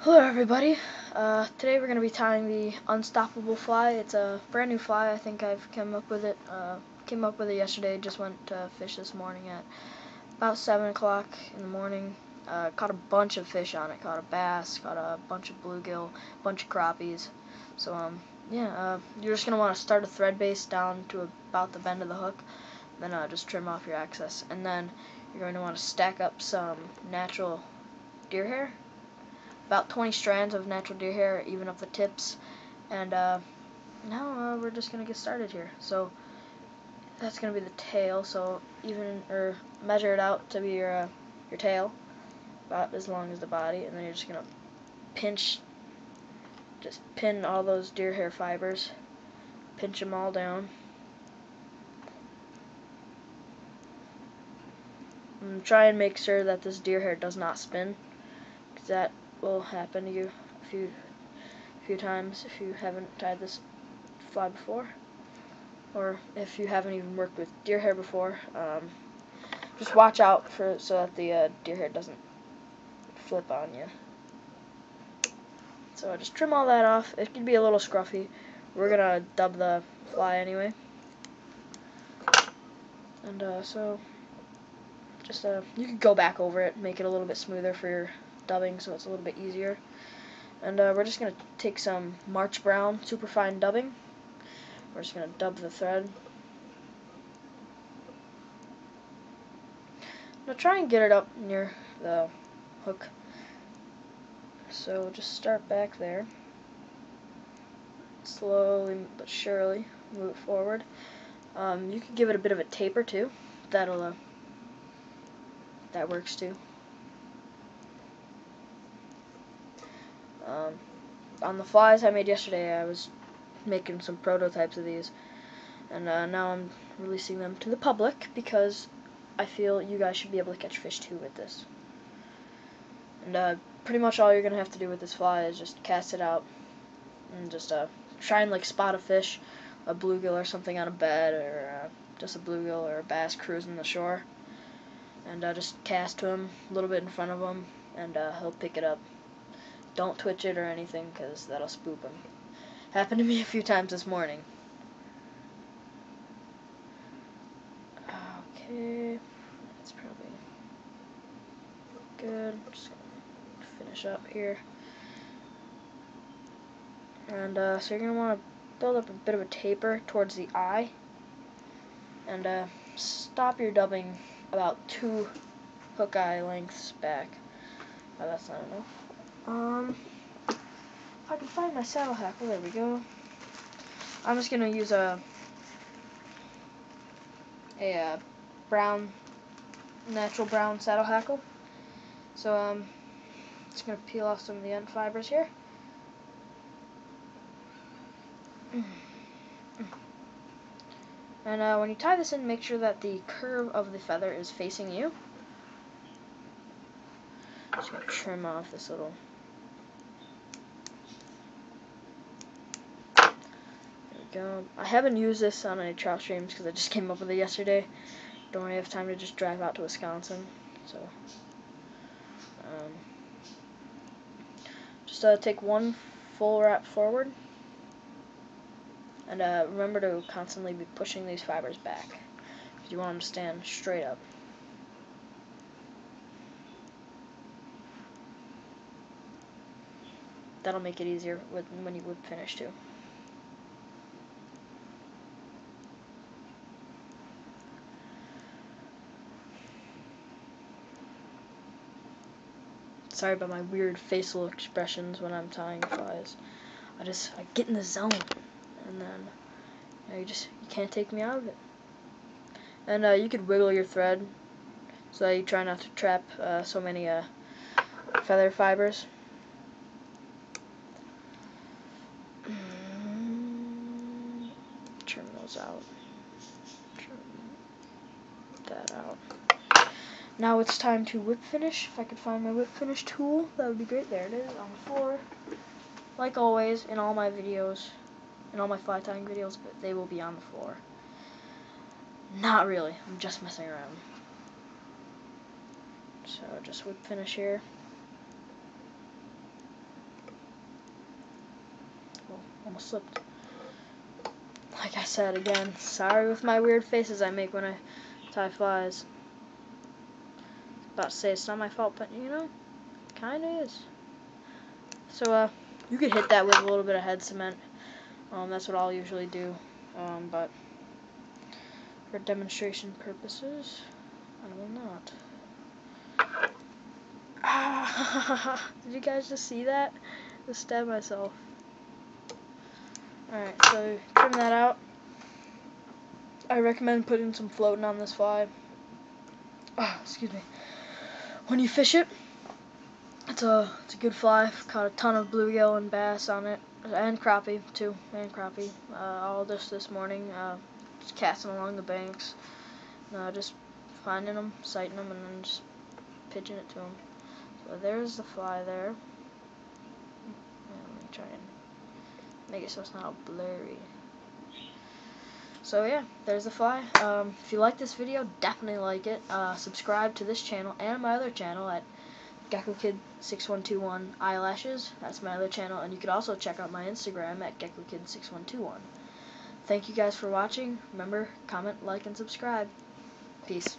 Hello everybody. Today we're going to be tying the Unstoppable fly. It's a brand new fly. I think I've come up with it. Came up with it yesterday. Just went to fish this morning at about 7 o'clock in the morning. Caught a bunch of fish on it. Caught a bass. Caught a bunch of bluegill. A bunch of crappies. So yeah. You're just going to want to start a thread base down to about the bend of the hook. Then just trim off your excess. And then you're going to want to stack up some natural deer hair. About 20 strands of natural deer hair, even up the tips. And now we're just gonna get started here. So that's gonna be the tail. So measure it out to be your tail, about as long as the body, and then you're just gonna pin all those deer hair fibers, pinch them all down. And try and make sure that this deer hair does not spin, because that will happen to you a few times if you haven't tied this fly before, or if you haven't even worked with deer hair before. Just watch out so that the deer hair doesn't flip on you. So just trim all that off. It can be a little scruffy. We're gonna dub the fly anyway, and so just you could go back over it, make it a little bit smoother for your dubbing, so it's a little bit easier. And we're just going to take some March Brown Superfine dubbing. We're just going to dub the thread. Now try and get it up near the hook. So just start back there. Slowly but surely move it forward. You can give it a bit of a taper too. That works too. On the flies I made yesterday, I was making some prototypes of these, and now I'm releasing them to the public because I feel you guys should be able to catch fish too with this. And pretty much all you're gonna have to do with this fly is just cast it out and just try and spot a fish, a bluegill or something on a bed, or just a bluegill or a bass cruising the shore, and just cast to him a little bit in front of him, and he'll pick it up. Don't twitch it or anything, because that'll spook him. Happened to me a few times this morning. Okay, that's probably good. I'm just gonna finish up here. And so you're gonna want to build up a bit of a taper towards the eye, and stop your dubbing about 2 hook eye lengths back. Oh, that's not enough. If I can find my saddle hackle, there we go. I'm just gonna use a natural brown saddle hackle. So just gonna peel off some of the end fibers here. And when you tie this in, make sure that the curve of the feather is facing you. Just gonna trim off this little. There we go. I haven't used this on any trout streams because I just came up with it yesterday. Don't really have time to just drive out to Wisconsin, so just take one full wrap forward, and remember to constantly be pushing these fibers back because you want them to stand straight up. That'll make it easier when you whip finish too. Sorry about my weird facial expressions when I'm tying flies. I get in the zone, and then you can't take me out of it. And you could wiggle your thread so that you try not to trap so many feather fibers. Trim those out. Trim that out. Now it's time to whip finish. If I could find my whip finish tool, that would be great. There it is on the floor. Like always, in all my videos, in all my fly tying videos, but they will be on the floor. Not really. I'm just messing around. So just whip finish here. Almost slipped. Like I said again, sorry with my weird faces I make when I tie flies. About to say it's not my fault, but you know, kinda is. So you could hit that with a little bit of head cement. That's what I'll usually do. But for demonstration purposes, I will not. Ah, did you guys just see that? Just stabbed myself. Alright, so trim that out. I recommend putting some floating on this fly. Excuse me. When you fish it, it's a good fly. I've caught a ton of bluegill and bass on it, and crappie too, all this morning, just casting along the banks, just finding them, sighting them, and then just pitching it to them. So there's the fly there. Let me try and make it so it's not all blurry. So yeah, there's the fly. If you like this video, definitely like it. Subscribe to this channel and my other channel at GeckoKid6121 Eyelashes. That's my other channel, and you could also check out my Instagram at GeckoKid6121. Thank you guys for watching. Remember, comment, like, and subscribe. Peace.